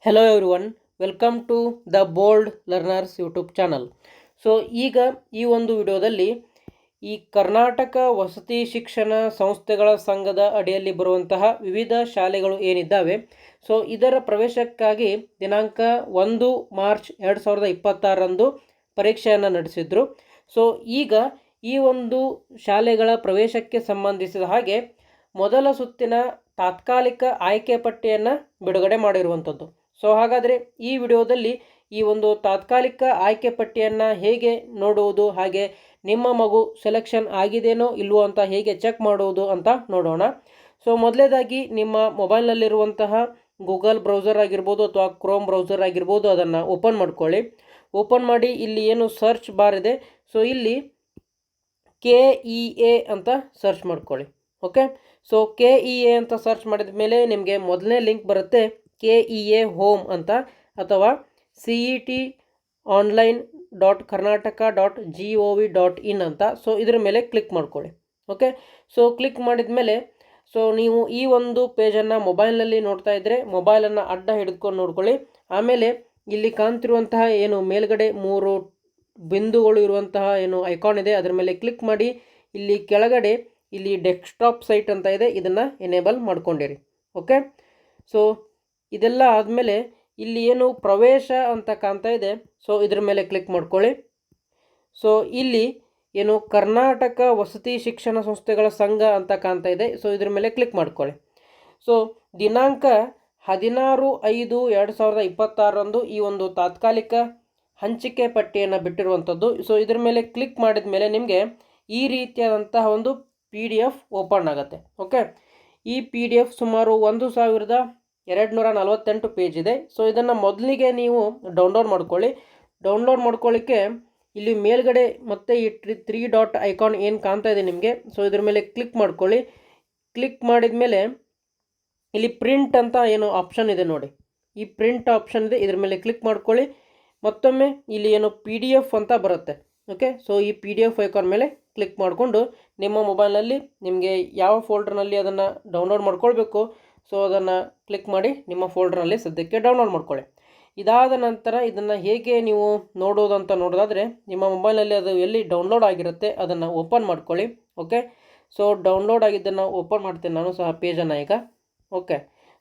Hello everyone, welcome to the bold learners YouTube channel. So ಈಗ ಈ ಒಂದು ವಿಡಿಯೋದಲ್ಲಿ ಈ ಕರ್ನಾಟಕ ವಸತಿ ಶಿಕ್ಷಣ ಸಂಸ್ಥೆಗಳ ಸಂಘದ ಅಡಿಯಲ್ಲಿ ಬರುವಂತಹ ವಿವಿಧ ಶಾಲೆಗಳು ಏನಿದ್ದಾವೆ, ಸೊ ಇದರ ಪ್ರವೇಶಕ್ಕಾಗಿ ದಿನಾಂಕ 1 ಮಾರ್ಚ್ 2026ರಂದು ಪರೀಕ್ಷೆಯನ್ನು ನಡೆಸಿದ್ರು. ಸೊ ಈಗ ಈ ಒಂದು ಶಾಲೆಗಳ ಪ್ರವೇಶಕ್ಕೆ ಸಂಬಂಧಿಸಿದ ಹಾಗೆ ಮೊದಲ ಸುತ್ತಿನ ತಾತ್ಕಾಲಿಕ ಆಯ್ಕೆ ಪಟ್ಟಿಯನ್ನು ಬಿಡುಗಡೆ ಮಾಡಿರುವಂಥದ್ದು. ಸೊ ಹಾಗಾದರೆ ಈ ವಿಡಿಯೋದಲ್ಲಿ ಈ ಒಂದು ತಾತ್ಕಾಲಿಕ ಆಯ್ಕೆ ಪಟ್ಟಿಯನ್ನು ಹೇಗೆ ನೋಡುವುದು, ಹಾಗೆ ನಿಮ್ಮ ಮಗು ಸೆಲೆಕ್ಷನ್ ಆಗಿದೆಯೋ ಇಲ್ವೋ ಅಂತ ಹೇಗೆ ಚೆಕ್ ಮಾಡುವುದು ಅಂತ ನೋಡೋಣ. ಸೊ ಮೊದಲೇದಾಗಿ ನಿಮ್ಮ ಮೊಬೈಲ್ನಲ್ಲಿರುವಂತಹ ಗೂಗಲ್ ಬ್ರೌಸರ್ ಆಗಿರ್ಬೋದು ಅಥವಾ ಕ್ರೋಮ್ ಬ್ರೌಸರ್ ಆಗಿರ್ಬೋದು, ಅದನ್ನು ಓಪನ್ ಮಾಡ್ಕೊಳ್ಳಿ. ಓಪನ್ ಮಾಡಿ ಇಲ್ಲಿ ಏನು ಸರ್ಚ್ ಬಾರ್ ಇದೆ, ಸೊ ಇಲ್ಲಿ KEA ಅಂತ ಸರ್ಚ್ ಮಾಡ್ಕೊಳ್ಳಿ. ಓಕೆ, ಸೊ KEA ಅಂತ ಸರ್ಚ್ ಮಾಡಿದ ಮೇಲೆ ನಿಮಗೆ ಮೊದಲನೇ ಲಿಂಕ್ ಬರುತ್ತೆ KEA ಹೋಮ್ ಅಂತ, ಅಥವಾ cet.online.karnataka.gov.in ಅಂತ. ಸೊ ಇದ್ರ ಮೇಲೆ ಕ್ಲಿಕ್ ಮಾಡ್ಕೊಳ್ಳಿ. ಓಕೆ, ಸೊ ಕ್ಲಿಕ್ ಮಾಡಿದ ಮೇಲೆ ಸೊ ನೀವು ಈ ಒಂದು ಪೇಜನ್ನು ಮೊಬೈಲ್ನಲ್ಲಿ ನೋಡ್ತಾ ಇದ್ದರೆ ಮೊಬೈಲನ್ನು ಅಡ್ಡ ಹಿಡಿದುಕೊಂಡು ನೋಡ್ಕೊಳ್ಳಿ. ಆಮೇಲೆ ಇಲ್ಲಿ ಕಾಣ್ತಿರುವಂತಹ ಏನು ಮೇಲ್ಗಡೆ 3 ಬಿಂದುಗಳು ಇರುವಂತಹ ಏನು ಐಕಾನ್ ಇದೆ ಅದರ ಮೇಲೆ ಕ್ಲಿಕ್ ಮಾಡಿ. ಇಲ್ಲಿ ಕೆಳಗಡೆ ಇಲ್ಲಿ ಡೆಸ್ಕ್ಟಾಪ್ ಸೈಟ್ ಅಂತ ಇದೆ, ಇದನ್ನು ಎನೇಬಲ್ ಮಾಡ್ಕೊಂಡಿರಿ. ಓಕೆ, ಸೊ ಇದೆಲ್ಲ ಆದಮೇಲೆ ಇಲ್ಲಿ ಏನು ಪ್ರವೇಶ ಅಂತ ಕಾಣ್ತಾ ಇದೆ, ಸೊ ಇದ್ರ ಮೇಲೆ ಕ್ಲಿಕ್ ಮಾಡ್ಕೊಳ್ಳಿ. ಸೊ ಇಲ್ಲಿ ಏನು ಕರ್ನಾಟಕ ವಸತಿ ಶಿಕ್ಷಣ ಸಂಸ್ಥೆಗಳ ಸಂಘ ಅಂತ ಕಾಣ್ತಾ ಇದೆ, ಸೊ ಇದ್ರ ಮೇಲೆ ಕ್ಲಿಕ್ ಮಾಡ್ಕೊಳ್ಳಿ. ಸೊ ದಿನಾಂಕ 16/5/2026ರಂದು ಈ ಒಂದು ತಾತ್ಕಾಲಿಕ ಹಂಚಿಕೆ ಪಟ್ಟಿಯನ್ನು ಬಿಟ್ಟಿರುವಂಥದ್ದು. ಸೊ ಇದ್ರ ಮೇಲೆ ಕ್ಲಿಕ್ ಮಾಡಿದ ಮೇಲೆ ನಿಮಗೆ ಈ ರೀತಿಯಾದಂತಹ ಒಂದು PDF ಓಪನ್ ಆಗುತ್ತೆ. ಓಕೆ, ಈ PDF ಸುಮಾರು 1248 ಪೇಜ್ ಇದೆ. ಸೊ ಇದನ್ನು ಮೊದಲಿಗೆ ನೀವು ಡೌನ್ಲೋಡ್ ಮಾಡ್ಕೊಳ್ಳಿ. ಡೌನ್ಲೋಡ್ ಮಾಡ್ಕೊಳ್ಳಿಕ್ಕೆ ಇಲ್ಲಿ ಮೇಲ್ಗಡೆ ಮತ್ತೆ ಈ 3 ಡಾಟ್ ಐಕಾನ್ ಏನು ಕಾಣ್ತಾ ಇದೆ ನಿಮಗೆ, ಸೊ ಇದ್ರ ಮೇಲೆ ಕ್ಲಿಕ್ ಮಾಡ್ಕೊಳ್ಳಿ. ಕ್ಲಿಕ್ ಮಾಡಿದ ಮೇಲೆ ಇಲ್ಲಿ ಪ್ರಿಂಟ್ ಅಂತ ಏನು ಆಪ್ಷನ್ ಇದೆ ನೋಡಿ, ಈ ಪ್ರಿಂಟ್ ಆಪ್ಷನ್ ಇದೆ, ಇದ್ರ ಮೇಲೆ ಕ್ಲಿಕ್ ಮಾಡ್ಕೊಳ್ಳಿ. ಮತ್ತೊಮ್ಮೆ ಇಲ್ಲಿ ಏನು PDF ಅಂತ ಬರುತ್ತೆ. ಓಕೆ, ಸೊ ಈ PDF ಐಕಾನ್ ಮೇಲೆ ಕ್ಲಿಕ್ ಮಾಡಿಕೊಂಡು ನಿಮ್ಮ ಮೊಬೈಲ್ನಲ್ಲಿ ನಿಮಗೆ ಯಾವ ಫೋಲ್ಡರ್ನಲ್ಲಿ ಅದನ್ನು ಡೌನ್ಲೋಡ್ ಮಾಡ್ಕೊಳ್ಬೇಕು, ಸೊ ಅದನ್ನು ಕ್ಲಿಕ್ ಮಾಡಿ ನಿಮ್ಮ ಫೋಲ್ಡರ್ನಲ್ಲಿ ಸದ್ಯಕ್ಕೆ ಡೌನ್ಲೋಡ್ ಮಾಡ್ಕೊಳ್ಳಿ. ಇದಾದ ನಂತರ ಇದನ್ನು ಹೇಗೆ ನೀವು ನೋಡೋದು ಅಂತ ನೋಡೋದಾದರೆ ನಿಮ್ಮ ಮೊಬೈಲ್ನಲ್ಲಿ ಅದು ಎಲ್ಲಿ ಡೌನ್ಲೋಡ್ ಆಗಿರುತ್ತೆ ಅದನ್ನು ಓಪನ್ ಮಾಡ್ಕೊಳ್ಳಿ. ಓಕೆ, ಸೊ ಡೌನ್ಲೋಡ್ ಆಗಿದ್ದನ್ನು ಓಪನ್ ಮಾಡ್ತೇನೆ ನಾನು ಸಹ ಪೇಜನ್ನು ಈಗ. ಓಕೆ,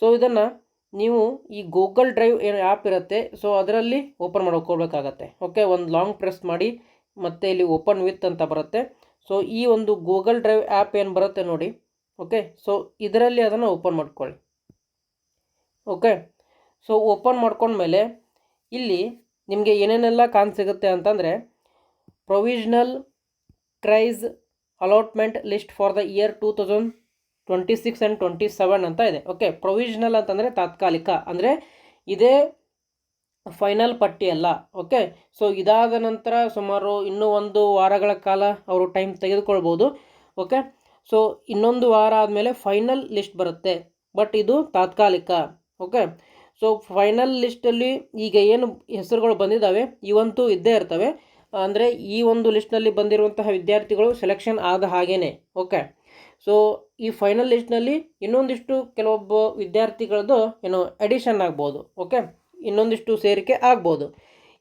ಸೊ ಇದನ್ನು ನೀವು ಈ ಗೂಗಲ್ ಡ್ರೈವ್ ಏನು ಆ್ಯಪ್ ಇರುತ್ತೆ, ಸೊ ಅದರಲ್ಲಿ ಓಪನ್ ಮಾಡ್ಕೊಳ್ಬೇಕಾಗತ್ತೆ. ಓಕೆ, ಒಂದು ಲಾಂಗ್ ಪ್ರೆಸ್ ಮಾಡಿ ಮತ್ತು ಇಲ್ಲಿ ಓಪನ್ ವಿತ್ ಅಂತ ಬರುತ್ತೆ. ಸೊ ಈ ಒಂದು ಗೂಗಲ್ ಡ್ರೈವ್ ಆ್ಯಪ್ ಏನು ಬರುತ್ತೆ ನೋಡಿ. ಓಕೆ, ಸೊ ಇದರಲ್ಲಿ ಅದನ್ನು ಓಪನ್ ಮಾಡ್ಕೊಳ್ಳಿ. ಓಕೆ, ಸೊ ಓಪನ್ ಮಾಡ್ಕೊಂಡ್ಮೇಲೆ ಇಲ್ಲಿ ನಿಮಗೆ ಏನೇನೆಲ್ಲ ಸಿಗುತ್ತೆ ಅಂತಂದರೆ provisional cries allotment list for the year 2026 and 27 ಅಂತ ಇದೆ. ಓಕೆ, ಪ್ರೊವಿಷನಲ್ ಅಂತಂದರೆ ತಾತ್ಕಾಲಿಕ, ಅಂದರೆ ಇದೇ ಫೈನಲ್ ಪಟ್ಟಿ ಅಲ್ಲ. ಓಕೆ, ಸೊ ಇದಾದ ನಂತರ ಸುಮಾರು ಇನ್ನೂ 1 ವಾರಗಳ ಕಾಲ ಅವರು ಟೈಮ್ ತೆಗೆದುಕೊಳ್ಬೋದು. ಓಕೆ, ಸೊ ಇನ್ನೊಂದು ವಾರ ಆದಮೇಲೆ ಫೈನಲ್ ಲಿಸ್ಟ್ ಬರುತ್ತೆ, ಬಟ್ ಇದು ತಾತ್ಕಾಲಿಕ. ಓಕೆ, ಸೊ ಫೈನಲ್ ಲಿಸ್ಟಲ್ಲಿ ಈಗ ಏನು ಹೆಸರುಗಳು ಬಂದಿದ್ದಾವೆ ಇವಂತೂ ಇದ್ದೇ ಇರ್ತವೆ, ಅಂದರೆ ಈ ಒಂದು ಲಿಸ್ಟ್ನಲ್ಲಿ ಬಂದಿರುವಂತಹ ವಿದ್ಯಾರ್ಥಿಗಳು ಸೆಲೆಕ್ಷನ್ ಆದ ಹಾಗೇ. ಓಕೆ, ಸೊ ಈ ಫೈನಲ್ ಲಿಸ್ಟ್ನಲ್ಲಿ ಇನ್ನೊಂದಿಷ್ಟು ಕೆಲವೊಬ್ಬ ವಿದ್ಯಾರ್ಥಿಗಳದ್ದು ಏನು ಅಡಿಷನ್ ಆಗ್ಬೋದು. ಓಕೆ, ಇನ್ನೊಂದಿಷ್ಟು ಸೇರಿಕೆ ಆಗ್ಬೋದು.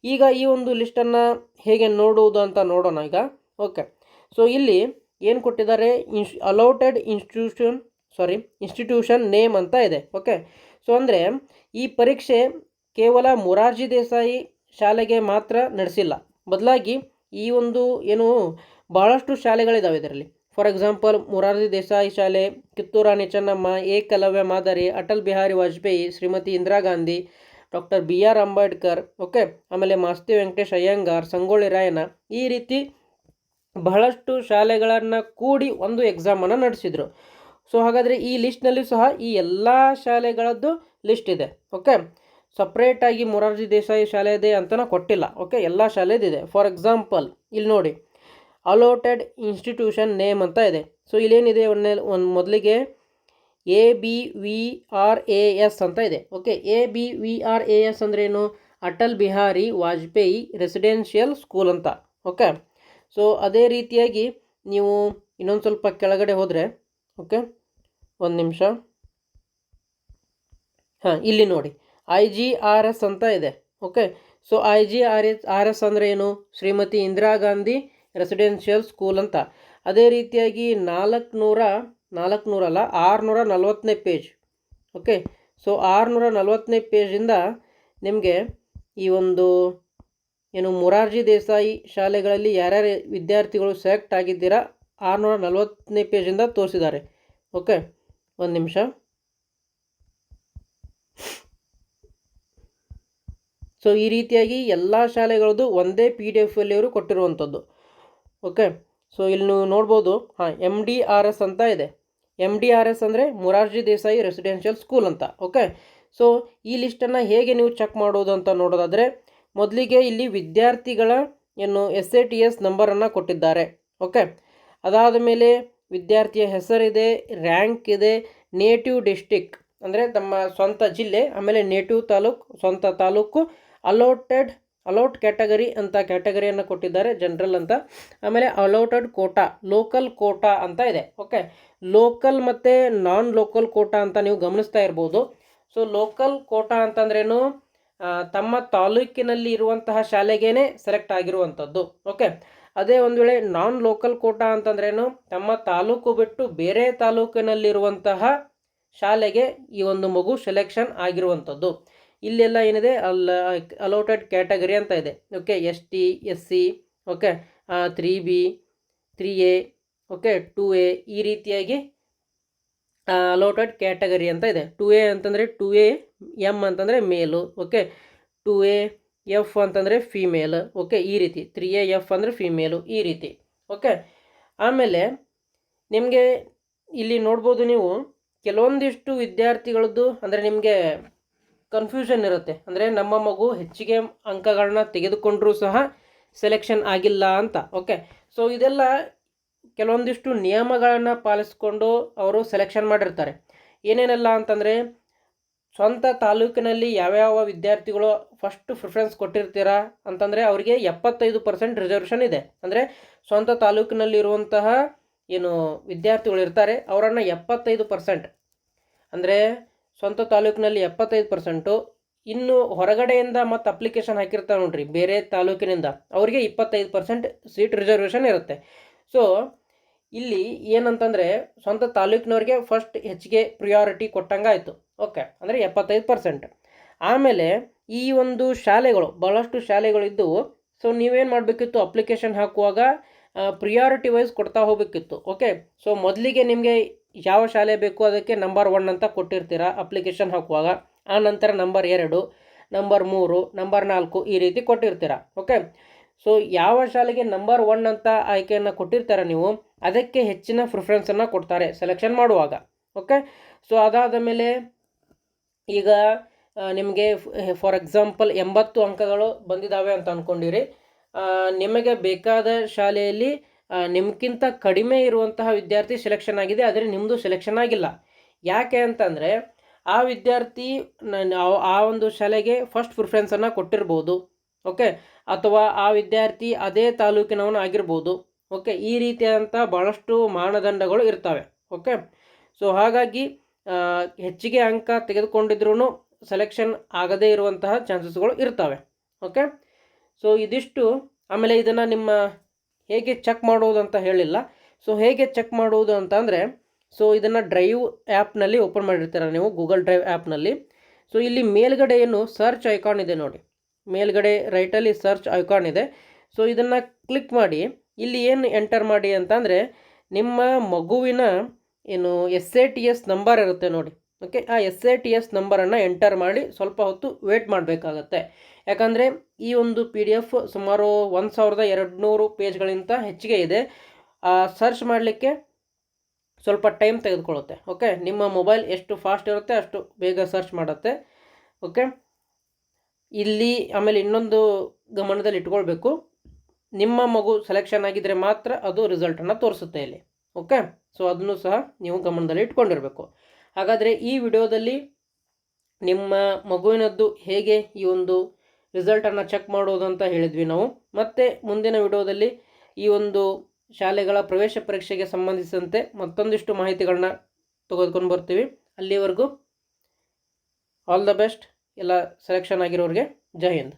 ಈಗ ಈ ಒಂದು ಲಿಸ್ಟನ್ನು ಹೇಗೆ ನೋಡುವುದು ಅಂತ ನೋಡೋಣ ಈಗ. ಓಕೆ, ಸೊ ಇಲ್ಲಿ ಏನು ಕೊಟ್ಟಿದ್ದಾರೆ, ಅಲೌಟೆಡ್ ಇನ್ಸ್ಟಿಟ್ಯೂಷನ್ ನೇಮ್ ಅಂತ ಇದೆ. ಓಕೆ, ಸೊ ಅಂದರೆ ಈ ಪರೀಕ್ಷೆ ಕೇವಲ ಮೊರಾರ್ಜಿ ದೇಸಾಯಿ ಶಾಲೆಗೆ ಮಾತ್ರ ನಡೆಸಿಲ್ಲ, ಬದಲಾಗಿ ಈ ಒಂದು ಏನು ಭಾಳಷ್ಟು ಶಾಲೆಗಳಿದ್ದಾವೆ ಇದರಲ್ಲಿ. ಫಾರ್ ಎಕ್ಸಾಂಪಲ್ ಮೊರಾರ್ಜಿ ದೇಸಾಯಿ ಶಾಲೆ, ಕಿತ್ತೂರು ರಾಣಿ ಚೆನ್ನಮ್ಮ, ಏಕಲವ್ಯ ಮಾದರಿ, Atal Bihari Vajpayee, Shrimati Indira Gandhi, doctor BR Ambedkar. Okay, ಆಮೇಲೆ ಮಾಸ್ತಿ ವೆಂಕಟೇಶ್ ಅಯ್ಯಂಗಾರ್, ಸಂಗೊಳ್ಳಿ ರಾಯಣ್ಣ, ಈ ರೀತಿ ಬಹಳಷ್ಟು ಶಾಲೆಗಳನ್ನು ಕೂಡಿ ಒಂದು ಎಕ್ಸಾಮನ್ನು ನಡೆಸಿದರು. ಸೊ ಹಾಗಾದರೆ ಈ ಲಿಸ್ಟ್ನಲ್ಲಿ ಸಹ ಈ ಎಲ್ಲ ಶಾಲೆಗಳದ್ದು ಲಿಸ್ಟ್ ಇದೆ. ಓಕೆ, ಸಪ್ರೇಟಾಗಿ ಮೊರಾರ್ಜಿ ದೇಸಾಯಿ ಶಾಲೆದೆ ಅಂತಲೂ ಕೊಟ್ಟಿಲ್ಲ. ಓಕೆ, ಎಲ್ಲ ಶಾಲೆದಿದೆ. ಫಾರ್ ಎಕ್ಸಾಂಪಲ್ ಇಲ್ಲಿ ನೋಡಿ, ಅಲೋಟೆಡ್ ಇನ್ಸ್ಟಿಟ್ಯೂಷನ್ ನೇಮ್ ಅಂತ ಇದೆ. ಸೊ ಇಲ್ಲೇನಿದೆ, ಒಂದು ಮೊದಲಿಗೆ ABVRAS ಅಂತ ಇದೆ. ಓಕೆ, ABVRAS ಅಂದ್ರೇನು, ಅಟಲ್ ಬಿಹಾರಿ ವಾಜಪೇಯಿ ರೆಸಿಡೆನ್ಷಿಯಲ್ ಸ್ಕೂಲ್ ಅಂತ. ಓಕೆ, ಸೊ ಅದೇ ರೀತಿಯಾಗಿ ನೀವು ಇನ್ನೊಂದು ಸ್ವಲ್ಪ ಕೆಳಗಡೆ ಹೋದರೆ, ಓಕೆ ಒಂದು ನಿಮಿಷ, ಇಲ್ಲಿ ನೋಡಿ, IGRS ಅಂತ ಇದೆ. ಓಕೆ, ಸೊ IGRS ಅಂದರೆ ಏನು? ಶ್ರೀಮತಿ ಇಂದಿರಾ ಗಾಂಧಿ ರೆಸಿಡೆನ್ಷಿಯಲ್ ಸ್ಕೂಲ್ ಅಂತ. ಅದೇ ರೀತಿಯಾಗಿ 640ನೇ ಪೇಜ್. ಓಕೆ, ಸೊ 640ನೇ ಪೇಜಿಂದ ನಿಮಗೆ ಈ ಒಂದು ಏನು ಮೊರಾರ್ಜಿ ದೇಸಾಯಿ ಶಾಲೆಗಳಲ್ಲಿ ಯಾರ್ಯಾರು ವಿದ್ಯಾರ್ಥಿಗಳು ಸೆಲೆಕ್ಟ್ ಆಗಿದ್ದೀರಾ 640ನೇ ಪೇಜಿಂದ ತೋರಿಸಿದ್ದಾರೆ. ಓಕೆ, ಒಂದು ನಿಮಿಷ. ಸೊ ಈ ರೀತಿಯಾಗಿ ಎಲ್ಲ ಶಾಲೆಗಳದ್ದು ಒಂದೇ PDF ಅಲ್ಲಿ ಅವರು ಕೊಟ್ಟಿರುವಂಥದ್ದು. ಓಕೆ, ಸೊ ಇಲ್ಲಿ ನೀವು ನೋಡ್ಬೋದು, MDRS ಅಂತ ಇದೆ. MDRS ಅಂದರೆ ಮೊರಾರ್ಜಿ ದೇಸಾಯಿ ರೆಸಿಡೆನ್ಷಿಯಲ್ ಸ್ಕೂಲ್ ಅಂತ. ಓಕೆ, ಸೊ ಈ ಲಿಸ್ಟನ್ನು ಹೇಗೆ ನೀವು ಚೆಕ್ ಮಾಡೋದು ಅಂತ ನೋಡೋದಾದರೆ, ಮೊದಲಿಗೆ ಇಲ್ಲಿ ವಿದ್ಯಾರ್ಥಿಗಳ ಏನು SATS ನಂಬರನ್ನು ಕೊಟ್ಟಿದ್ದಾರೆ. ಓಕೆ, ಅದಾದ ಮೇಲೆ ವಿದ್ಯಾರ್ಥಿಯ ಹೆಸರಿದೆ, ರ್ಯಾಂಕ್ ಇದೆ, ನೇಟಿವ್ ಡಿಸ್ಟಿಕ್ ಅಂದರೆ ತಮ್ಮ ಸ್ವಂತ ಜಿಲ್ಲೆ, ಆಮೇಲೆ ನೇಟಿವ್ ತಾಲೂಕು ಸ್ವಂತ ತಾಲೂಕು, ಅಲೌಟ್ ಕ್ಯಾಟಗರಿ ಅಂತ ಕ್ಯಾಟಗರಿಯನ್ನು ಕೊಟ್ಟಿದ್ದಾರೆ, ಜನರಲ್ ಅಂತ. ಆಮೇಲೆ ಅಲೌಟೆಡ್ ಕೋಟಾ, ಲೋಕಲ್ ಕೋಟಾ ಅಂತ ಇದೆ. ಓಕೆ, ಲೋಕಲ್ ಮತ್ತು ನಾನ್ ಲೋಕಲ್ ಕೋಟಾ ಅಂತ ನೀವು ಗಮನಿಸ್ತಾ ಇರ್ಬೋದು. ಸೊ ಲೋಕಲ್ ಕೋಟಾ ಅಂತಂದ್ರೇನು? ತಮ್ಮ ತಾಲೂಕಿನಲ್ಲಿ ಇರುವಂತಹ ಶಾಲೆಗೇನೆ ಸೆಲೆಕ್ಟ್ ಆಗಿರುವಂಥದ್ದು. ಓಕೆ, ಅದೇ ಒಂದು ವೇಳೆ ನಾನ್ ಲೋಕಲ್ ಕೋಟಾ ಅಂತಂದ್ರೇನು? ತಮ್ಮ ತಾಲೂಕು ಬಿಟ್ಟು ಬೇರೆ ತಾಲೂಕಿನಲ್ಲಿರುವಂತಹ ಶಾಲೆಗೆ ಈ ಒಂದು ಮಗು ಸೆಲೆಕ್ಷನ್ ಆಗಿರುವಂಥದ್ದು. ಇಲ್ಲೆಲ್ಲ ಏನಿದೆ ಅಲೌಟೆಡ್ ಕ್ಯಾಟಗರಿ ಅಂತ ಇದೆ. Okay, ST SC, okay, 3B 3A, okay, 2A, ಈ ರೀತಿಯಾಗಿ ಅಲೌಟೆಡ್ ಕ್ಯಾಟಗರಿ ಅಂತ ಇದೆ. 2A ಅಂತಂದರೆ 2A, M ಅಂತಂದರೆ ಮೇಲು, ಓಕೆ, 2A F ಅಂತಂದರೆ ಫೀಮೇಲ್, ಓಕೆ, ಈ ರೀತಿ 3A F ಅಂದರೆ ಫೀಮೇಲು, ಈ ರೀತಿ. ಓಕೆ, ಆಮೇಲೆ ನಿಮಗೆ ಇಲ್ಲಿ ನೋಡ್ಬೋದು ನೀವು ಕೆಲವೊಂದಿಷ್ಟು ವಿದ್ಯಾರ್ಥಿಗಳದ್ದು ಅಂದರೆ ನಿಮಗೆ ಕನ್ಫ್ಯೂಷನ್ ಇರುತ್ತೆ. ಅಂದರೆ ನಮ್ಮ ಮಗು ಹೆಚ್ಚಿಗೆ ಅಂಕಗಳನ್ನ ತೆಗೆದುಕೊಂಡ್ರೂ ಸಹ ಸೆಲೆಕ್ಷನ್ ಆಗಿಲ್ಲ ಅಂತ. ಓಕೆ, ಸೊ ಇದೆಲ್ಲ ಕೆಲವೊಂದಿಷ್ಟು ನಿಯಮಗಳನ್ನು ಪಾಲಿಸ್ಕೊಂಡು ಅವರು ಸೆಲೆಕ್ಷನ್ ಮಾಡಿರ್ತಾರೆ. ಏನೇನೆಲ್ಲ ಅಂತಂದರೆ, ಸ್ವಂತ ತಾಲೂಕಿನಲ್ಲಿ ಯಾವ್ಯಾವ ವಿದ್ಯಾರ್ಥಿಗಳು ಫಸ್ಟ್ ಪ್ರಿಫರೆನ್ಸ್ ಕೊಟ್ಟಿರ್ತೀರಾ ಅಂತಂದರೆ ಅವರಿಗೆ 75% ರಿಸರ್ವೇಷನ್ ಇದೆ. ಅಂದರೆ ಸ್ವಂತ ತಾಲೂಕಿನಲ್ಲಿರುವಂತಹ ಏನು ವಿದ್ಯಾರ್ಥಿಗಳು ಇರ್ತಾರೆ ಅವರನ್ನು 75%, ಅಂದರೆ ಸ್ವಂತ ತಾಲೂಕಿನಲ್ಲಿ 75%, ಇನ್ನು ಹೊರಗಡೆಯಿಂದ ಮತ್ತು ಅಪ್ಲಿಕೇಶನ್ ಹಾಕಿರ್ತಾರೆ ನೋಡ್ರಿ ಬೇರೆ ತಾಲೂಕಿನಿಂದ, ಅವರಿಗೆ 25% ಸೀಟ್ ರಿಸರ್ವೇಷನ್ ಇರುತ್ತೆ. ಸೊ ಇಲ್ಲಿ ಏನಂತಂದರೆ ಸ್ವಂತ ತಾಲೂಕಿನವ್ರಿಗೆ ಫಸ್ಟ್ ಹೆಚ್ಚಿಗೆ ಪ್ರಿಯಾರಿಟಿ ಕೊಟ್ಟಂಗಾಯಿತು. ಓಕೆ, ಅಂದರೆ 75%. ಆಮೇಲೆ ಈ ಒಂದು ಶಾಲೆಗಳು ಭಾಳಷ್ಟು ಶಾಲೆಗಳಿದ್ದವು. ಸೊ ನೀವೇನು ಮಾಡಬೇಕಿತ್ತು? ಅಪ್ಲಿಕೇಶನ್ ಹಾಕುವಾಗ ಪ್ರಿಯಾರಿಟಿ ವೈಸ್ ಕೊಡ್ತಾ ಹೋಗಬೇಕಿತ್ತು. ಓಕೆ, ಸೊ ಮೊದಲಿಗೆ ನಿಮಗೆ ಯಾವ ಶಾಲೆ ಬೇಕು ಅದಕ್ಕೆ ನಂಬರ್ 1 ಅಂತ ಕೊಟ್ಟಿರ್ತೀರ ಅಪ್ಲಿಕೇಶನ್ ಹಾಕುವಾಗ. ಆ ನಂತರ ನಂಬರ್ 2, ನಂಬರ್ 3, ನಂಬರ್ 4 ಈ ರೀತಿ ಕೊಟ್ಟಿರ್ತೀರ. ಓಕೆ, ಸೊ ಯಾವ ಶಾಲೆಗೆ ನಂಬರ್ 1 ಅಂತ ಆಯ್ಕೆಯನ್ನು ಕೊಟ್ಟಿರ್ತಾರೆ ನೀವು, ಅದಕ್ಕೆ ಹೆಚ್ಚಿನ ಪ್ರಿಫರೆನ್ಸನ್ನು ಕೊಡ್ತಾರೆ ಸೆಲೆಕ್ಷನ್ ಮಾಡುವಾಗ. ಓಕೆ, ಸೊ ಅದಾದ ಮೇಲೆ ಈಗ ನಿಮಗೆ ಫಾರ್ ಎಕ್ಸಾಂಪಲ್ 80 ಅಂಕಗಳು ಬಂದಿದ್ದಾವೆ ಅಂತ ಅಂದ್ಕೊಂಡಿರಿ. ನಿಮಗೆ ಬೇಕಾದ ಶಾಲೆಯಲ್ಲಿ ನಿಮ್ಗಿಂತ ಕಡಿಮೆ ಇರುವಂತಹ ವಿದ್ಯಾರ್ಥಿ ಸೆಲೆಕ್ಷನ್ ಆಗಿದೆ, ಆದರೆ ನಿಮ್ಮದು ಸೆಲೆಕ್ಷನ್ ಆಗಿಲ್ಲ. ಯಾಕೆ ಅಂತಂದರೆ ಆ ವಿದ್ಯಾರ್ಥಿ ಆ ಒಂದು ಶಾಲೆಗೆ ಫಸ್ಟ್ ಪ್ರಿಫರೆನ್ಸನ್ನು ಕೊಟ್ಟಿರ್ಬೋದು. ಓಕೆ, ಅಥವಾ ಆ ವಿದ್ಯಾರ್ಥಿ ಅದೇ ತಾಲೂಕಿನವನು ಆಗಿರ್ಬೋದು. ಓಕೆ, ಈ ರೀತಿಯಾದಂಥ ಭಾಳಷ್ಟು ಮಾನದಂಡಗಳು ಇರ್ತವೆ. ಓಕೆ, ಸೊ ಹಾಗಾಗಿ ಹೆಚ್ಚಿಗೆ ಅಂಕ ತೆಗೆದುಕೊಂಡಿದ್ರೂ ಸೆಲೆಕ್ಷನ್ ಆಗದೇ ಇರುವಂತಹ ಚಾನ್ಸಸ್ಗಳು ಇರ್ತವೆ. ಓಕೆ, ಸೊ ಇದಿಷ್ಟು. ಆಮೇಲೆ ಇದನ್ನು ನಿಮ್ಮ ಹೇಗೆ ಚೆಕ್ ಮಾಡೋದು ಅಂತ ಹೇಳಿಲ್ಲ. ಸೊ ಹೇಗೆ ಚೆಕ್ ಮಾಡೋದು ಅಂತ ಅಂದರೆ, ಸೊ ಇದನ್ನು ಡ್ರೈವ್ ಆ್ಯಪ್ನಲ್ಲಿ ಓಪನ್ ಮಾಡಿರ್ತೀರ ನೀವು, ಗೂಗಲ್ ಡ್ರೈವ್ ಆ್ಯಪ್ನಲ್ಲಿ. ಸೊ ಇಲ್ಲಿ ಮೇಲ್ಗಡೆ ಏನು ಸರ್ಚ್ ಐಕಾನ್ ಇದೆ ನೋಡಿ, ಮೇಲ್ಗಡೆ ರೈಟಲ್ಲಿ ಸರ್ಚ್ ಐಕಾನ್ ಇದೆ. ಸೊ ಇದನ್ನು ಕ್ಲಿಕ್ ಮಾಡಿ ಇಲ್ಲಿ ಏನು ಎಂಟರ್ ಮಾಡಿ ಅಂತಂದರೆ, ನಿಮ್ಮ ಮಗುವಿನ ಏನು SATS ನಂಬರ್ ಇರುತ್ತೆ ನೋಡಿ. ಓಕೆ, ಆ SATS ನಂಬರನ್ನು ಎಂಟರ್ ಮಾಡಿ ಸ್ವಲ್ಪ ಹೊತ್ತು ವೇಟ್ ಮಾಡಬೇಕಾಗತ್ತೆ. ಯಾಕಂದರೆ ಈ ಒಂದು PDF ಸುಮಾರು 1200 ಪೇಜ್ಗಳಿಂದ ಹೆಚ್ಚಿಗೆ ಇದೆ. ಸರ್ಚ್ ಮಾಡಲಿಕ್ಕೆ ಸ್ವಲ್ಪ ಟೈಮ್ ತೆಗೆದುಕೊಳ್ಳುತ್ತೆ. ಓಕೆ, ನಿಮ್ಮ ಮೊಬೈಲ್ ಎಷ್ಟು ಫಾಸ್ಟ್ ಇರುತ್ತೆ ಅಷ್ಟು ಬೇಗ ಸರ್ಚ್ ಮಾಡುತ್ತೆ. ಓಕೆ, ಇಲ್ಲಿ ಆಮೇಲೆ ಇನ್ನೊಂದು ಗಮನದಲ್ಲಿ ಇಟ್ಕೊಳ್ಬೇಕು, ನಿಮ್ಮ ಮಗು ಸೆಲೆಕ್ಷನ್ ಆಗಿದ್ದರೆ ಮಾತ್ರ ಅದು ರಿಸಲ್ಟನ್ನು ತೋರಿಸುತ್ತೆ ಇಲ್ಲಿ. ಓಕೆ, ಸೊ ಅದನ್ನು ಸಹ ನೀವು ಗಮನದಲ್ಲಿ ಇಟ್ಕೊಂಡಿರಬೇಕು. ಹಾಗಾದರೆ ಈ ವಿಡಿಯೋದಲ್ಲಿ ನಿಮ್ಮ ಮಗುವಿನದ್ದು ಹೇಗೆ ಈ ಒಂದು ರಿಸಲ್ಟನ್ನು ಚೆಕ್ ಮಾಡೋದು ಅಂತ ಹೇಳಿದ್ವಿ ನಾವು. ಮತ್ತೆ ಮುಂದಿನ ವಿಡಿಯೋದಲ್ಲಿ ಈ ಒಂದು ಶಾಲೆಗಳ ಪ್ರವೇಶ ಪರೀಕ್ಷೆಗೆ ಸಂಬಂಧಿಸಿದಂತೆ ಮತ್ತೊಂದಿಷ್ಟು ಮಾಹಿತಿಗಳನ್ನ ತೆಗೆದುಕೊಂಡು ಬರ್ತೀವಿ. ಅಲ್ಲಿವರೆಗೂ ಆಲ್ ದ ಬೆಸ್ಟ್. ಎಲ್ಲ ಸೆಲೆಕ್ಷನ್ ಆಗಿರೋರಿಗೆ ಜೈ ಹಿಂದ್.